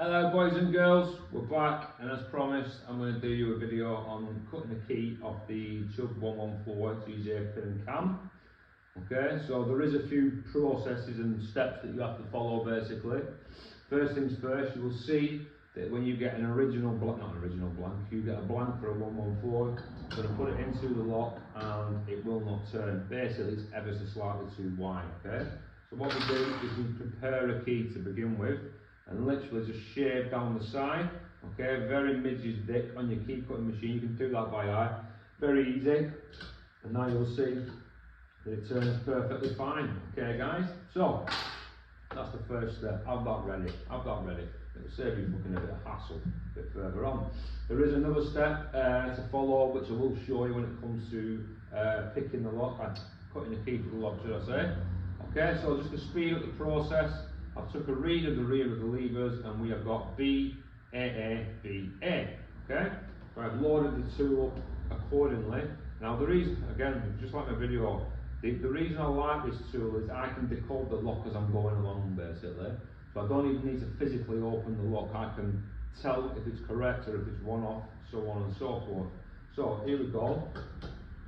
Hello boys and girls, we're back, and as promised I'm going to do you a video on cutting the key off the Chubb 114 TJ pin and cam. Okay, so there is a few processes and steps that you have to follow basically. First things first, you will see that when you get an original blank, not an original blank, you get a blank for a 114, you're going to put it into the lock and it will not turn. Basically it's ever so slightly too wide, okay? So what we do is we prepare a key to begin with, and literally just shave down the side, okay, very midges thick on your key cutting machine. You can do that by eye, very easy, and now you'll see that it turns perfectly fine, okay guys. So that's the first step. Have that ready, it'll save you fucking a bit of hassle a bit further on. There is another step to follow, which I will show you when it comes to picking the lock, cutting the key for the lock, should I say. Okay, so just to speed up the process, I've took a read of the rear of the levers and we have got B, A, B, A. Okay, so I've loaded the tool up accordingly. Now the reason, again, just like my video, the reason I like this tool is I can decode the lock as I'm going along basically. So I don't even need to physically open the lock, I can tell if it's correct or if it's one off, so on and so forth. So here we go.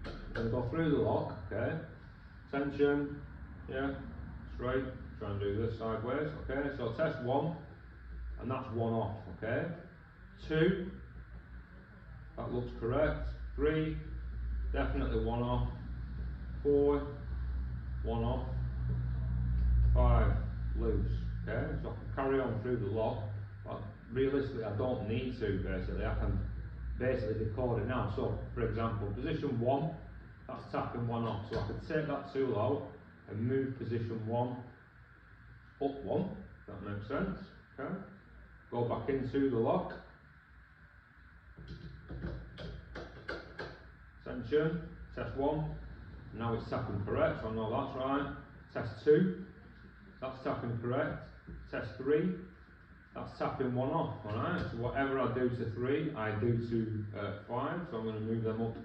I'm going to go through the lock, okay, tension, yeah, straight. Try and do this sideways, okay, so test 1, and that's 1 off, okay, 2, that looks correct, 3, definitely 1 off, 4, 1 off, 5, loose, okay, so I can carry on through the lock, but realistically I don't need to basically, I can basically decode it now. So for example, position 1, that's tapping 1 off, so I could take that tool out and move position 1 up 1, if that makes sense, okay. Go back into the lock. Tension, test 1, now it's tapping correct, so I know that's right. Test 2, that's tapping correct. Test 3, that's tapping 1 off, alright. So whatever I do to 3, I do to 5, so I'm going to move them up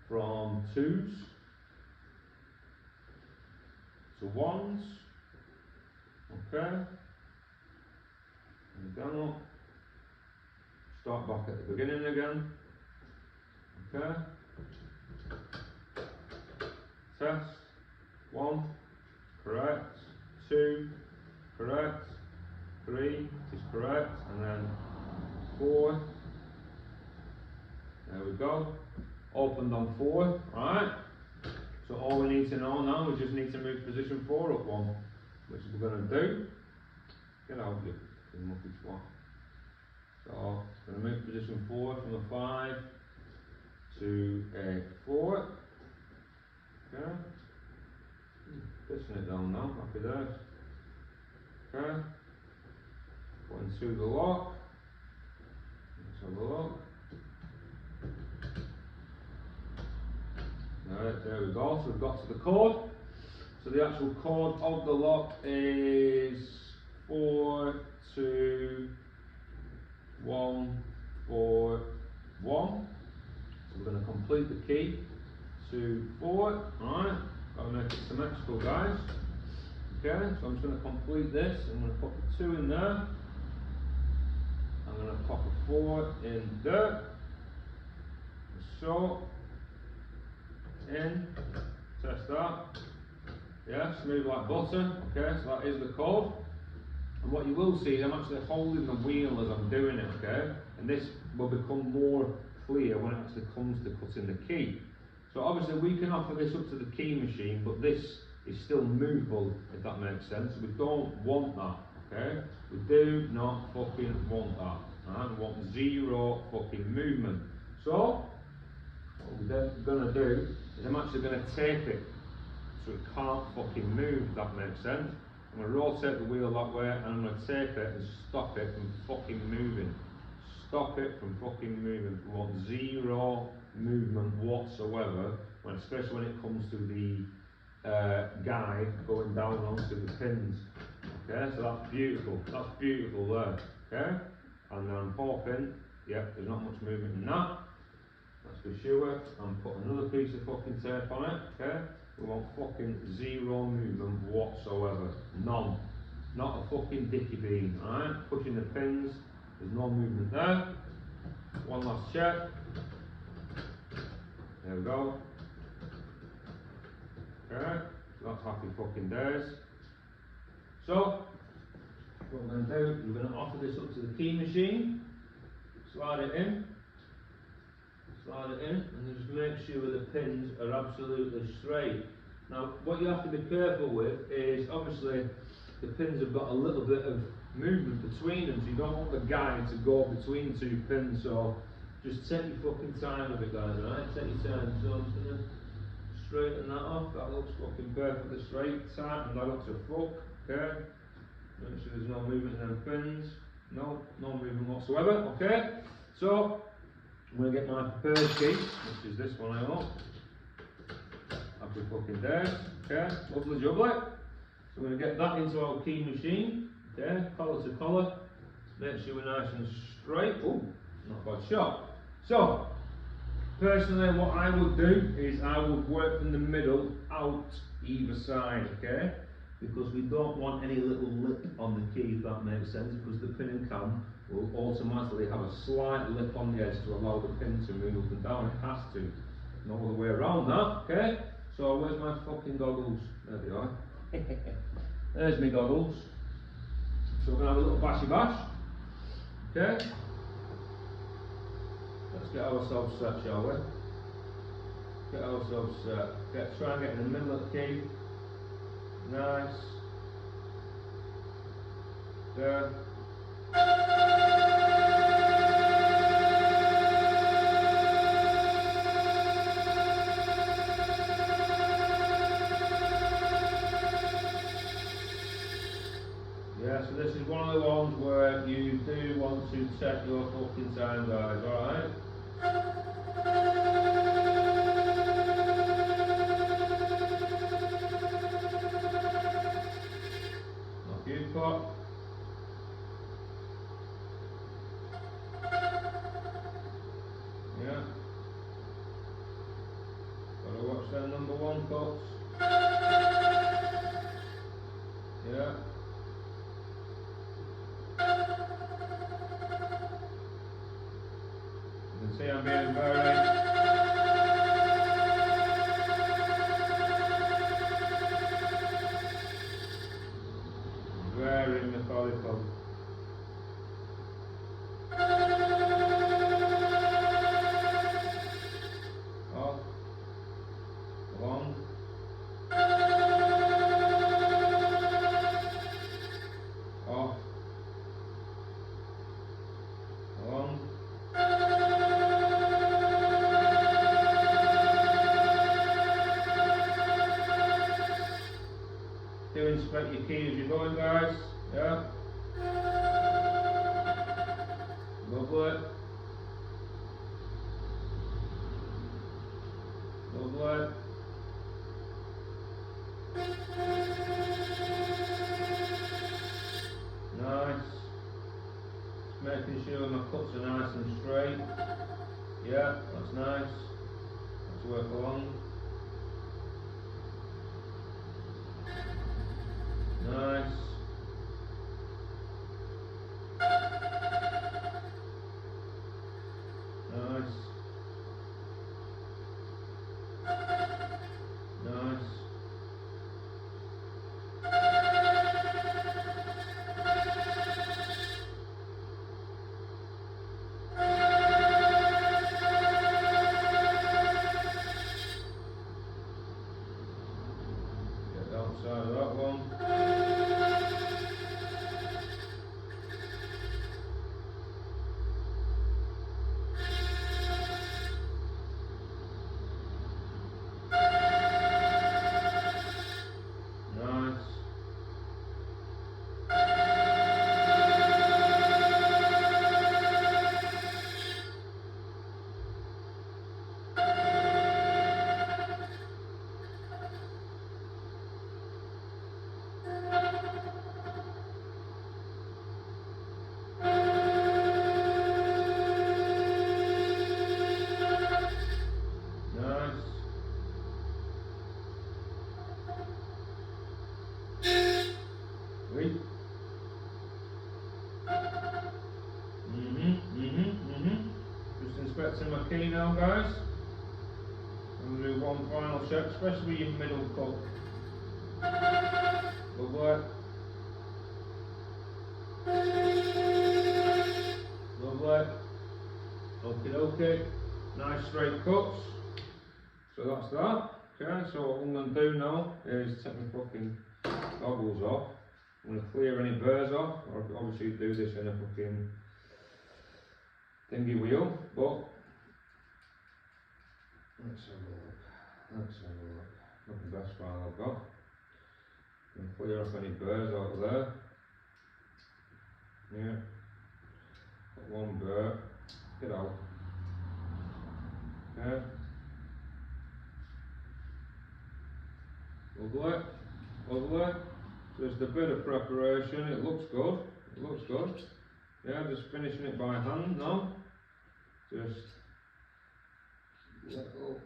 from 2s to 1s. Okay, and down up, start back at the beginning again, okay, test, 1, correct, 2, correct, 3 is correct, and then 4, there we go, opened on 4, alright, so all we need to know now, we just need to move position 4 up 1, which we're going to do. Get out of your mucky twat. So, I'm going to move position 4 from a 5 to a 4. Okay. Pissing it down now, happy days. Okay. Go into the lock. Let's have a look. Alright, there we go. So we've got to the code. So the actual code of the lock is 4, 2, 1, 4, 1. So we're going to complete the key to 4. Alright, got to make it symmetrical, guys. Okay, so I'm just going to complete this. I'm going to put the 2 in there. I'm going to pop a 4 in there. So, in, test that. Yeah, smooth like butter. Okay, so that is the code. And what you will see is I'm actually holding the wheel as I'm doing it, okay? And this will become more clear when it actually comes to cutting the key. So obviously we can offer this up to the key machine, but this is still movable, if that makes sense. We don't want that, okay? We do not fucking want that. Right? We want 0 fucking movement. So, what we're going to do is I'm actually going to tape it so it can't fucking move, if that makes sense. I'm going to rotate the wheel that way and I'm going to tape it and stop it from fucking moving. Stop it from fucking moving. We want 0 movement whatsoever, especially when it comes to the guide going down onto the pins. Okay, so that's beautiful there. Okay, and then I'm hoping, yep, there's not much movement in that. Let's be sure and put another piece of fucking tape on it. Okay, we want fucking 0 movement whatsoever, none, not a fucking dicky bean, alright? Pushing the pins, there's no movement there. One last check. There we go. Okay, that's happy fucking days. So, what we're going to do, we're going to offer this up to the key machine, slide it in, and just make sure the pins are absolutely straight. Now, what you have to be careful with is, obviously, the pins have got a little bit of movement between them, so you don't want the guide to go between two pins, so just take your fucking time with it, guys, alright? Take your time. So I'm just going to straighten that off. That looks fucking perfectly straight, tight, and that looks a fuck, okay? Make sure there's no movement in them pins. No movement whatsoever, okay? So, I'm going to get my prepared key, which is this one I hope. Happy fucking days, okay? Lovely jubbly. So we're going to get that into our key machine, okay? Collar to collar. Make sure we're nice and straight. Oh, not a bad shot. So, personally what I would do is I would work from the middle out either side, okay? Because we don't want any little lip on the key, if that makes sense, because the pin and cam will automatically have a slight lip on the edge to allow the pin to move up and down. It has to. No other way around that, okay? So where's my fucking goggles? There they are. There's my goggles. So we're going to have a little bashy bash. Okay? Let's get ourselves set, shall we? Get ourselves set. Try and get in the middle of the key. Nice. There. Yeah, so this is one of the ones where you do want to check your fucking time, guys, alright? Knock you pot. Yeah. Gotta watch that number one cuts. Yeah. You can see I'm being very methodical. Off. Along. Off. Along. Do inspect your key as you're going, guys. Yeah. Lovely. Lovely. Nice. Just making sure my cuts are nice and straight. Yeah, that's nice. Let's work along. Nice. Nice. Nice. Get the outside of that one. key now, guys. I'm going to do one final check, especially your middle cut. Good work. Lovely. Okie dokie. Nice straight cuts. So that's that. Okay, so what I'm going to do now is take my fucking goggles off. I'm going to clear any burrs off. Or obviously do this in a fucking thingy wheel, but let's have a look. Let's have a look. Not the best file I've got. I'm going to clear off any burrs out of there. Yeah. Got one burr. Get out. Okay. Lovely. Lovely. Just a bit of preparation. It looks good. It looks good. Yeah, just finishing it by hand now. Just little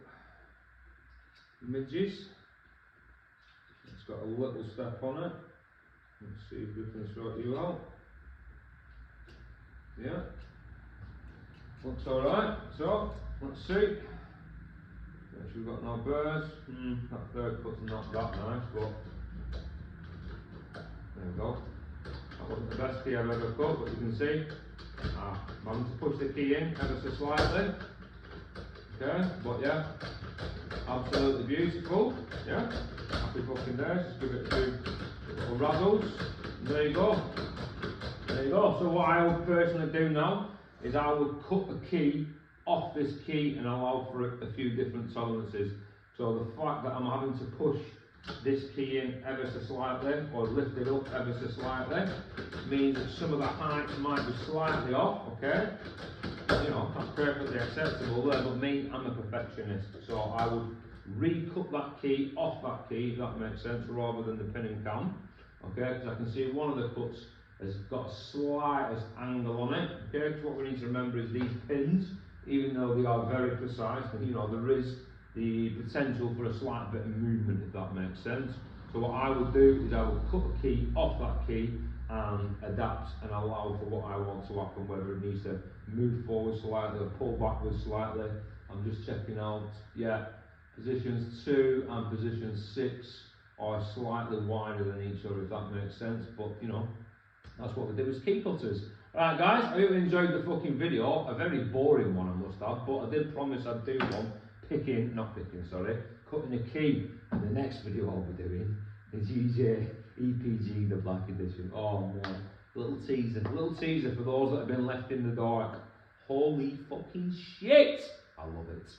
midges. It's got a little step on it. Let's see if we can sort you out. Yeah. Looks alright. So, let's see. Make sure we've got no burrs. That third cut's not that nice, but there we go. That wasn't the best key I've ever cut, but you can see I'm having to push the key in ever so slightly. Okay, but yeah, absolutely beautiful. Yeah, happy fucking days. Just give it a few little razzles. And there you go. There you go. So what I would personally do now is I would cut the key off this key and allow for a few different tolerances. So the fact that I'm having to push this key in ever so slightly, or lift it up ever so slightly, means that some of the height might be slightly off, okay? You know, that's perfectly acceptable there, but me, I'm a perfectionist, so I would re-cut that key off that key, if that makes sense, rather than the pin and cam, okay? Because I can see one of the cuts has got a slightest angle on it, okay? So what we need to remember is these pins, even though they are very precise, you know, there is the potential for a slight bit of movement, if that makes sense. So what I would do is I would cut the key off that key and adapt and allow for what I want to happen, whether it needs to move forward slightly or pull backwards slightly. I'm just checking out, yeah, positions 2 and position 6 are slightly wider than each other, if that makes sense, but you know, that's what we do as key cutters. Alright guys, I hope you enjoyed the fucking video. A very boring one, I must have, but I did promise I'd do one cutting a key. And the next video I'll be doing is EPG, the Black Edition. Oh man, little teaser for those that have been left in the dark. Holy fucking shit! I love it.